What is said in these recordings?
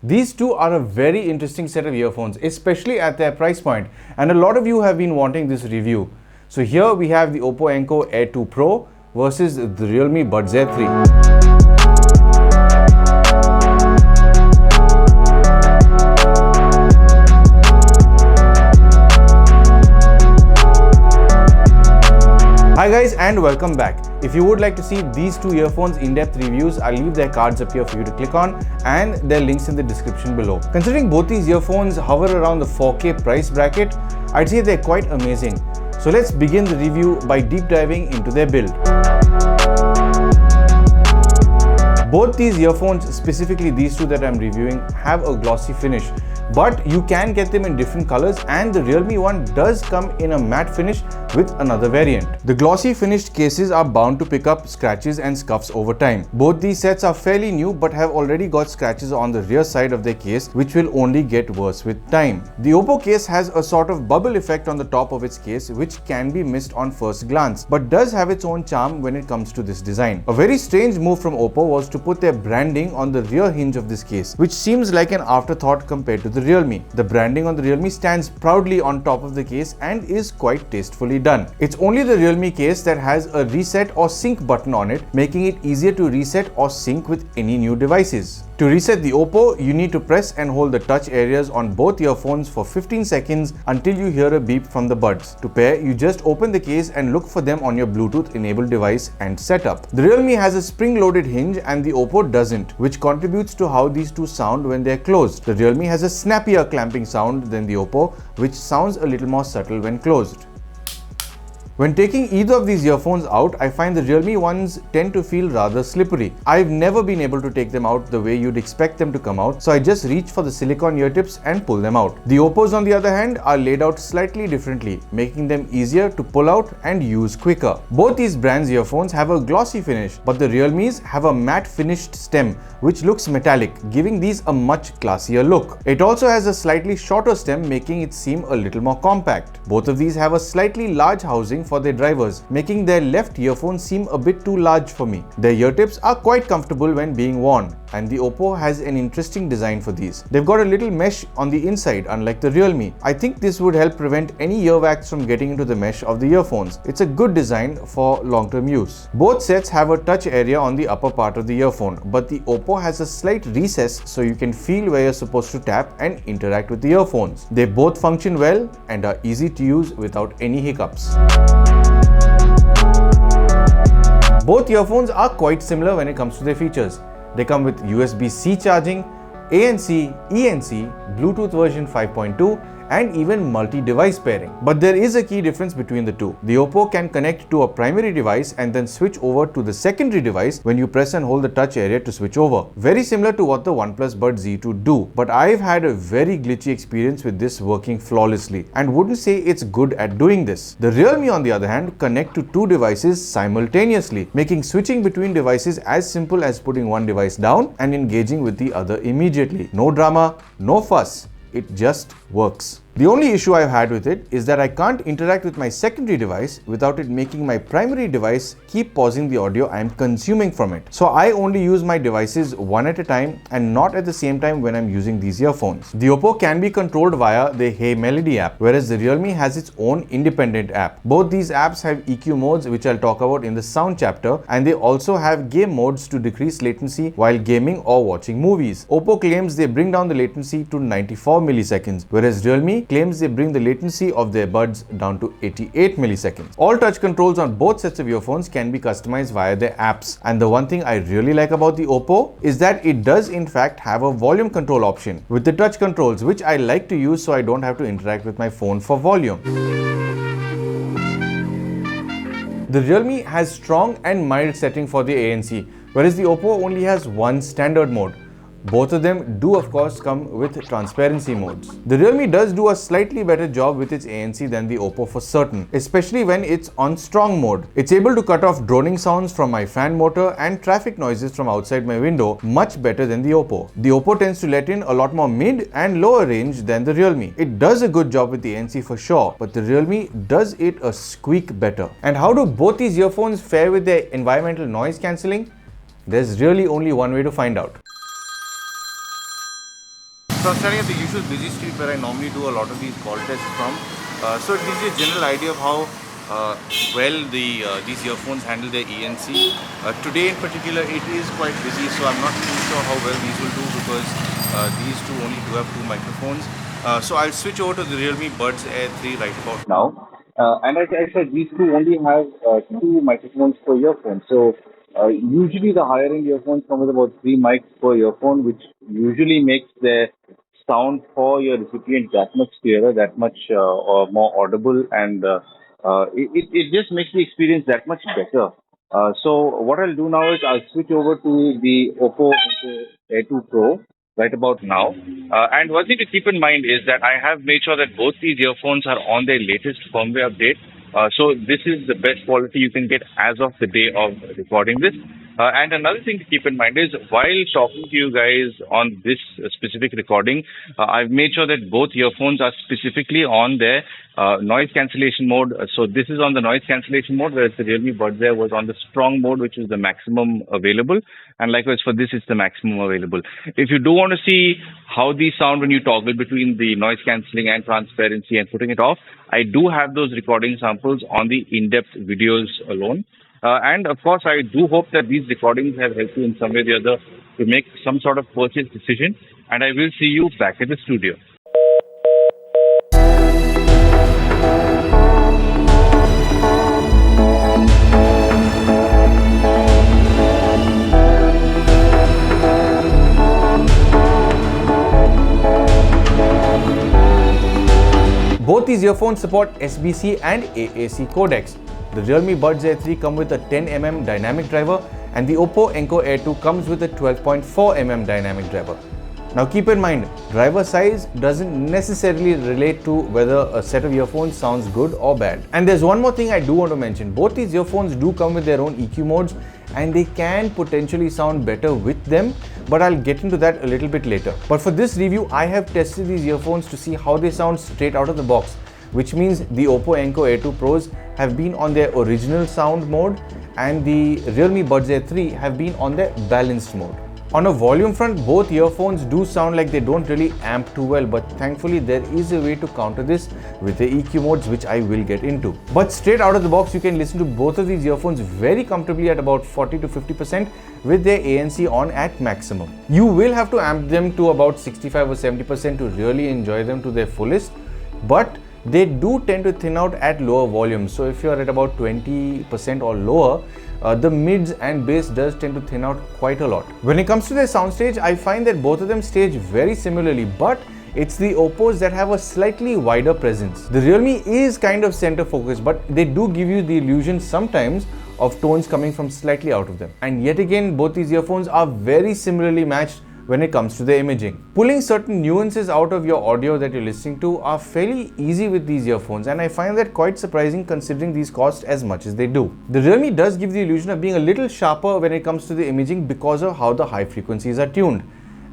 These two are a very interesting set of earphones, especially at their price point, and a lot of you have been wanting this review. So here we have the OPPO Enco Air 2 Pro versus the Realme Buds Air 3. Hi guys and welcome back. If you would like to see these two earphones in-depth reviews, I'll leave their cards up here for you to click on and their links in the description below. Considering both these earphones hover around the 4K price bracket, I'd say they're quite amazing. So let's begin the review by deep diving into their build. Both these earphones, specifically these two that I'm reviewing, have a glossy finish, but you can get them in different colors, and the Realme one does come in a matte finish with another variant. The glossy finished cases are bound to pick up scratches and scuffs over time. Both these sets are fairly new but have already got scratches on the rear side of their case, which will only get worse with time. The OPPO case has a sort of bubble effect on the top of its case, which can be missed on first glance, but does have its own charm when it comes to this design. A very strange move from OPPO was to put their branding on the rear hinge of this case, which seems like an afterthought compared to the Realme. The branding on the Realme stands proudly on top of the case and is quite tastefully done. It's only the Realme case that has a reset or sync button on it, making it easier to reset or sync with any new devices. To reset the OPPO, you need to press and hold the touch areas on both earphones for 15 seconds until you hear a beep from the buds. To pair, you just open the case and look for them on your Bluetooth enabled device and setup. The Realme has a spring-loaded hinge and the OPPO doesn't, which contributes to how these two sound when they're closed. The Realme has a snappier clamping sound than the OPPO, which sounds a little more subtle when closed. When taking either of these earphones out, I find the Realme ones tend to feel rather slippery. I've never been able to take them out the way you'd expect them to come out, so I just reach for the silicone ear tips and pull them out. The OPPOs, on the other hand, are laid out slightly differently, making them easier to pull out and use quicker. Both these brands' earphones have a glossy finish, but the Realmes have a matte finished stem, which looks metallic, giving these a much classier look. It also has a slightly shorter stem, making it seem a little more compact. Both of these have a slightly large housing for their drivers, making their left earphone seem a bit too large for me. Their ear tips are quite comfortable when being worn, and the OPPO has an interesting design for these. They've got a little mesh on the inside, unlike the Realme. I think this would help prevent any earwax from getting into the mesh of the earphones. It's a good design for long-term use. Both sets have a touch area on the upper part of the earphone, but the OPPO has a slight recess so you can feel where you're supposed to tap and interact with the earphones. They both function well and are easy to use without any hiccups. Both earphones are quite similar when it comes to their features. They come with USB-C charging, ANC, ENC, Bluetooth version 5.2, and even multi-device pairing. But there is a key difference between the two. The OPPO can connect to a primary device and then switch over to the secondary device when you press and hold the touch area to switch over. Very similar to what the OnePlus Buds Z2 do, but I've had a very glitchy experience with this working flawlessly and wouldn't say it's good at doing this. The Realme, on the other hand, connect to two devices simultaneously, making switching between devices as simple as putting one device down and engaging with the other immediately. No drama, no fuss. It just works. The only issue I've had with it is that I can't interact with my secondary device without it making my primary device keep pausing the audio I'm consuming from it. So I only use my devices one at a time and not at the same time when I'm using these earphones. The OPPO can be controlled via the Hey Melody app, whereas the Realme has its own independent app. Both these apps have EQ modes, which I'll talk about in the sound chapter, and they also have game modes to decrease latency while gaming or watching movies. OPPO claims they bring down the latency to 94 milliseconds, whereas Realme claims they bring the latency of their buds down to 88 milliseconds. All touch controls on both sets of earphones can be customized via their apps, and the one thing I really like about the OPPO is that it does in fact have a volume control option with the touch controls, which I like to use so I don't have to interact with my phone for volume. The Realme has strong and mild setting for the ANC, whereas the OPPO only has one standard mode. Both of them do of course come with transparency modes. The Realme does do a slightly better job with its ANC than the OPPO for certain, especially when it's on strong mode. It's able to cut off droning sounds from my fan motor and traffic noises from outside my window much better than the OPPO. The OPPO tends to let in a lot more mid and lower range than the Realme. It does a good job with the ANC for sure, but the Realme does it a squeak better. And how do both these earphones fare with their environmental noise cancelling? There's really only one way to find out. So I'm standing at the usual busy street where I normally do a lot of these call tests from. So it gives you a general idea of how well these earphones handle their ENC. Today in particular it is quite busy, so I'm not too sure how well these will do because these two only do have two microphones. So I'll switch over to the Realme Buds Air 3 right about now. And as I said, these two only have two microphones per earphone. So usually the higher end earphones come with about three mics per earphone, which usually makes the sound for your recipient that much clearer, that much or more audible, and it just makes the experience that much better. So what I'll do now is I'll switch over to the OPPO Enco Air 2 Pro right about now. And one thing to keep in mind is that I have made sure that both these earphones are on their latest firmware update. So this is the best quality you can get as of the day of recording this. And another thing to keep in mind is while talking to you guys on this specific recording, I've made sure that both earphones are specifically on their noise cancellation mode. So this is on the noise cancellation mode, whereas the Realme Buds Air was on the strong mode, which is the maximum available. And likewise for this, it's the maximum available. If you do want to see how these sound when you toggle between the noise cancelling and transparency and putting it off, I do have those recording samples on the in-depth videos alone. And of course, I do hope that these recordings have helped you in some way or the other to make some sort of purchase decision. And I will see you back at the studio. Both these earphones support SBC and AAC codecs. The Realme Buds Air 3 come with a 10mm dynamic driver and the OPPO Enco Air 2 comes with a 12.4mm dynamic driver. Now keep in mind, driver size doesn't necessarily relate to whether a set of earphones sounds good or bad. And there's one more thing I do want to mention. Both these earphones do come with their own EQ modes and they can potentially sound better with them, but I'll get into that a little bit later. But for this review, I have tested these earphones to see how they sound straight out of the box, which means the OPPO Enco Air 2 Pros have been on their original sound mode and the Realme Buds Air 3 have been on their balanced mode. On a volume front, both earphones do sound like they don't really amp too well, but thankfully there is a way to counter this with the EQ modes, which I will get into. But straight out of the box, you can listen to both of these earphones very comfortably at about 40 to 50% with their ANC on at maximum. You will have to amp them to about 65 or 70% to really enjoy them to their fullest, but they do tend to thin out at lower volumes. So if you're at about 20% or lower, the mids and bass does tend to thin out quite a lot. When it comes to their soundstage, I find that both of them stage very similarly, but it's the OPPOs that have a slightly wider presence. The Realme is kind of center focused, but they do give you the illusion sometimes of tones coming from slightly out of them. And yet again, both these earphones are very similarly matched when it comes to the imaging. Pulling certain nuances out of your audio that you're listening to are fairly easy with these earphones, and I find that quite surprising considering these cost as much as they do. The Realme does give the illusion of being a little sharper when it comes to the imaging because of how the high frequencies are tuned.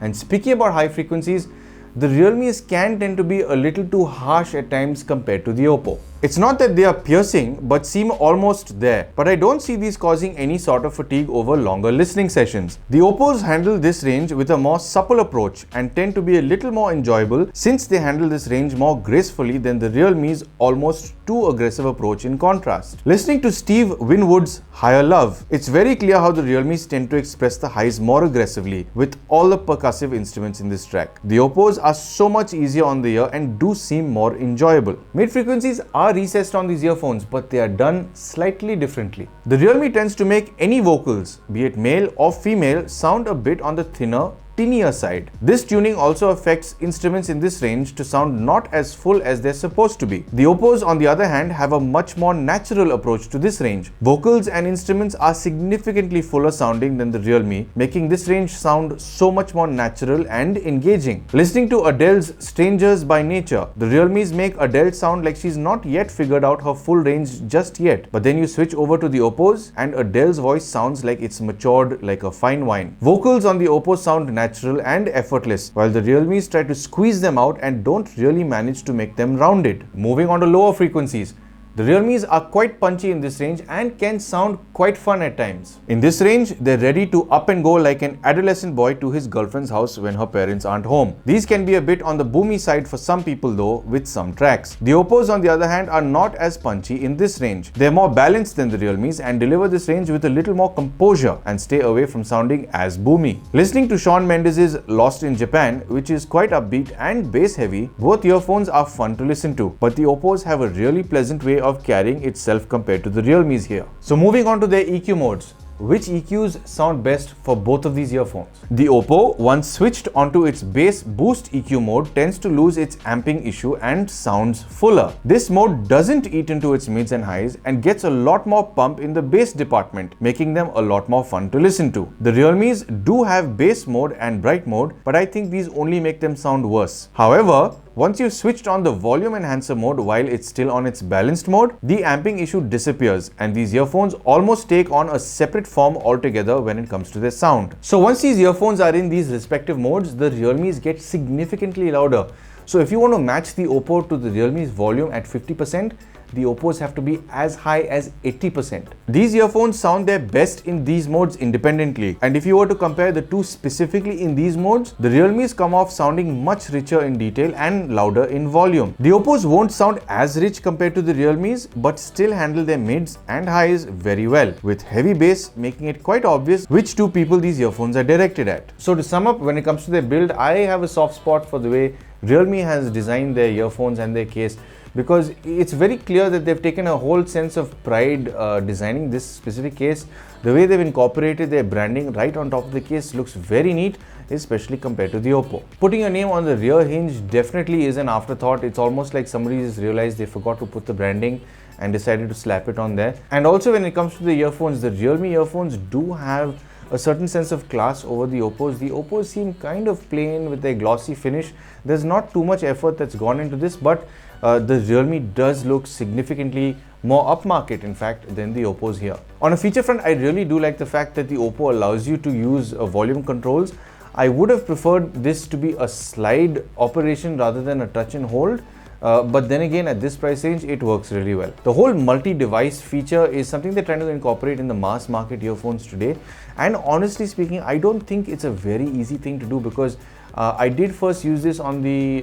And speaking about high frequencies, the Realmes can tend to be a little too harsh at times compared to the OPPO. It's not that they are piercing, but seem almost there. But I don't see these causing any sort of fatigue over longer listening sessions. The OPPOs handle this range with a more supple approach and tend to be a little more enjoyable since they handle this range more gracefully than the Realme's almost too aggressive approach in contrast. Listening to Steve Winwood's Higher Love, it's very clear how the Realmes tend to express the highs more aggressively with all the percussive instruments in this track. The OPPOs are so much easier on the ear and do seem more enjoyable. Mid frequencies are recessed on these earphones, but they are done slightly differently. The Realme tends to make any vocals, be it male or female, sound a bit on the thinner, tinier side. This tuning also affects instruments in this range to sound not as full as they're supposed to be. The OPPOs, on the other hand, have a much more natural approach to this range. Vocals and instruments are significantly fuller sounding than the Realme, making this range sound so much more natural and engaging. Listening to Adele's Strangers by Nature, the Realmes make Adele sound like she's not yet figured out her full range just yet. But then you switch over to the OPPOs and Adele's voice sounds like it's matured like a fine wine. Vocals on the OPPO sound natural and effortless, while the Realmes try to squeeze them out and don't really manage to make them rounded. Moving on to lower frequencies, The Realmes are quite punchy in this range and can sound quite fun at times. In this range, they're ready to up and go like an adolescent boy to his girlfriend's house when her parents aren't home. These can be a bit on the boomy side for some people though, with some tracks. The OPPOs on the other hand are not as punchy in this range. They're more balanced than the Realmes and deliver this range with a little more composure and stay away from sounding as boomy. Listening to Shawn Mendes' Lost in Japan, which is quite upbeat and bass heavy, both earphones are fun to listen to, but the OPPOs have a really pleasant way of carrying itself compared to the Realmes here. So moving on to their EQ modes. Which EQs sound best for both of these earphones? The OPPO, once switched onto its bass boost EQ mode, tends to lose its amping issue and sounds fuller. This mode doesn't eat into its mids and highs and gets a lot more pump in the bass department, making them a lot more fun to listen to. The Realmes do have bass mode and bright mode, but I think these only make them sound worse. However, once you've switched on the volume enhancer mode while it's still on its balanced mode, the amping issue disappears and these earphones almost take on a separate form altogether when it comes to their sound. So once these earphones are in these respective modes, the Realmes get significantly louder. So if you want to match the OPPO to the Realme's volume at 50%, the OPPOs have to be as high as 80%. These earphones sound their best in these modes independently, and if you were to compare the two specifically in these modes, the Realmes come off sounding much richer in detail and louder in volume. The OPPOs won't sound as rich compared to the Realmes, but still handle their mids and highs very well, with heavy bass making it quite obvious which two people these earphones are directed at. So to sum up, when it comes to their build, I have a soft spot for the way Realme has designed their earphones and their case, because it's very clear that they've taken a whole sense of pride designing this specific case. The way they've incorporated their branding right on top of the case looks very neat, especially compared to the OPPO. Putting a name on the rear hinge definitely is an afterthought. It's almost like somebody just realized they forgot to put the branding and decided to slap it on there. And also when it comes to the earphones, the Realme earphones do have a certain sense of class over the OPPOs. The OPPOs seem kind of plain with their glossy finish. There's not too much effort that's gone into this, but the Realme does look significantly more upmarket, in fact, than the OPPOs here. On a feature front, I really do like the fact that the OPPO allows you to use volume controls. I would have preferred this to be a slide operation rather than a touch and hold. But then again, at this price range, it works really well. The whole multi-device feature is something they're trying to incorporate in the mass market earphones today. And honestly speaking, I don't think it's a very easy thing to do, because I did first use this on the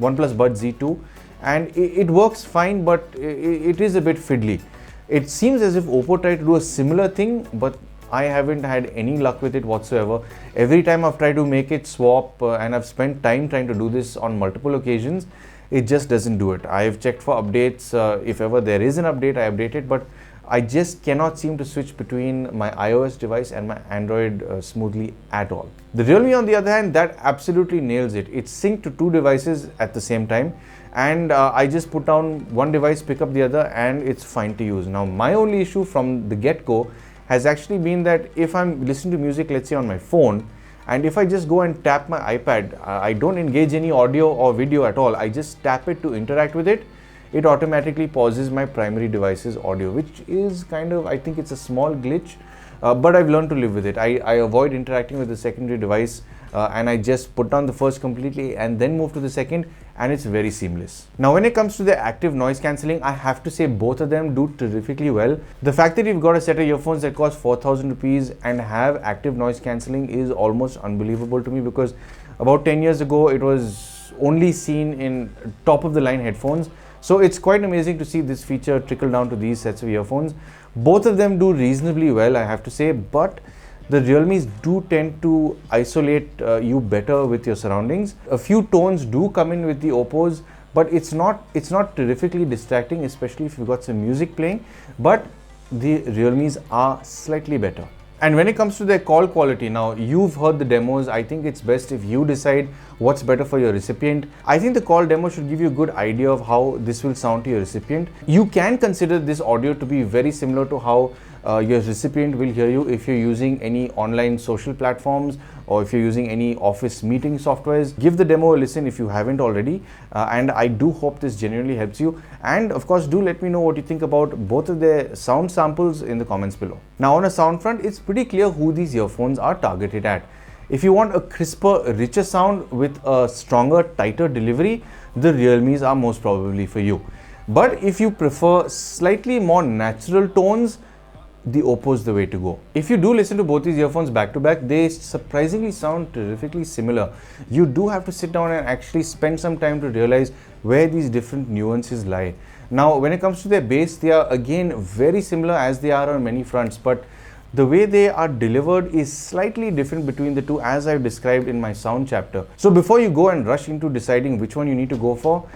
OnePlus Buds Z2 and it works fine, but it is a bit fiddly. It seems as if OPPO tried to do a similar thing, but I haven't had any luck with it whatsoever. Every time I've tried to make it swap and I've spent time trying to do this on multiple occasions, it just doesn't do it. I've checked for updates. If ever there is an update, I update it, but I just cannot seem to switch between my iOS device and my Android smoothly at all. The Realme, on the other hand, that absolutely nails it. It's synced to two devices at the same time, and I just put down one device, pick up the other, and it's fine to use. Now, my only issue from the get-go has actually been that if I'm listening to music, let's say on my phone, and if I just go and tap my iPad, I don't engage any audio or video at all. I just tap it to interact with it. It automatically pauses my primary device's audio, which is kind of, I think it's a small glitch, but I've learned to live with it. I avoid interacting with the secondary device and I just put down the first completely and then move to the second, and it's very seamless. Now, when it comes to the active noise cancelling, I have to say both of them do terrifically well. The fact that you've got a set of earphones that cost 4,000 rupees and have active noise cancelling is almost unbelievable to me, because about 10 years ago, it was only seen in top of the line headphones. So it's quite amazing to see this feature trickle down to these sets of earphones. Both of them do reasonably well, I have to say, but the Realmes do tend to isolate you better with your surroundings. A few tones do come in with the OPPOs, but it's not terrifically distracting, especially if you've got some music playing, but the Realmes are slightly better. And when it comes to their call quality, now you've heard the demos. I think it's best if you decide what's better for your recipient. I think the call demo should give you a good idea of how this will sound to your recipient. You can consider this audio to be very similar to how your recipient will hear you if you're using any online social platforms or if you're using any office meeting softwares. Give the demo a listen if you haven't already, and I do hope this genuinely helps you. And of course, do let me know what you think about both of their sound samples in the comments below. Now, on a sound front, it's pretty clear who these earphones are targeted at. If you want a crisper, richer sound with a stronger, tighter delivery, the Realmes are most probably for you. But if you prefer slightly more natural tones, the OPPO is the way to go. If you do listen to both these earphones back to back, they surprisingly sound terrifically similar. You do have to sit down and actually spend some time to realize where these different nuances lie. Now, when it comes to their bass, they are again very similar as they are on many fronts, but the way they are delivered is slightly different between the two, as I've described in my sound chapter. So before you go and rush into deciding which one you need to go for,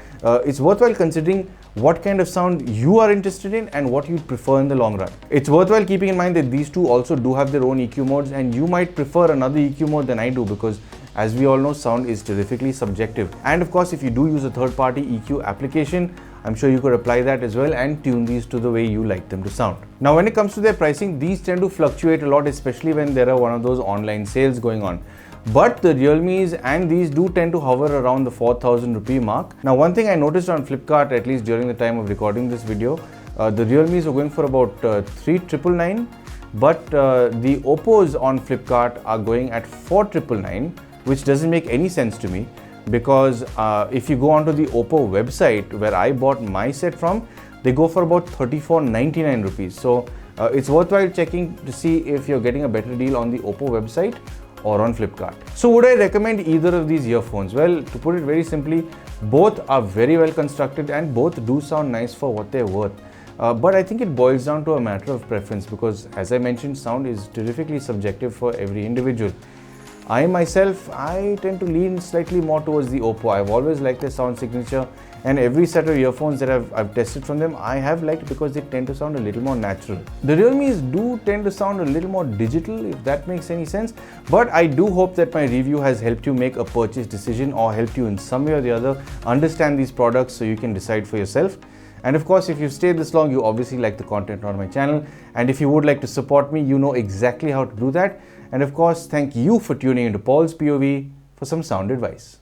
it's worthwhile considering what kind of sound you are interested in and what you'd prefer in the long run. It's worthwhile keeping in mind that these two also do have their own EQ modes, and you might prefer another EQ mode than I do, because as we all know, sound is terrifically subjective. And of course, if you do use a third-party EQ application, I'm sure you could apply that as well and tune these to the way you like them to sound. Now, when it comes to their pricing, these tend to fluctuate a lot, especially when there are one of those online sales going on. But the Realme's and these do tend to hover around the 4,000 rupee mark. Now, one thing I noticed on Flipkart, at least during the time of recording this video, the Realme's are going for about 3,999, but the OPPO's on Flipkart are going at 4,999, which doesn't make any sense to me. Because if you go onto the OPPO website where I bought my set from, they go for about 3,499 rupees. So it's worthwhile checking to see if you're getting a better deal on the OPPO website or on Flipkart. So would I recommend either of these earphones? Well, to put it very simply, both are very well constructed and both do sound nice for what they're worth. But I think it boils down to a matter of preference, because as I mentioned, sound is terrifically subjective for every individual. I myself, I tend to lean slightly more towards the OPPO. I've always liked their sound signature, and every set of earphones that I've tested from them, I have liked because they tend to sound a little more natural. The Realme's do tend to sound a little more digital, if that makes any sense. But I do hope that my review has helped you make a purchase decision, or helped you in some way or the other understand these products so you can decide for yourself. And of course, if you've stayed this long, you obviously like the content on my channel. And if you would like to support me, you know exactly how to do that. And of course, thank you for tuning into Paul's POV for some sound advice.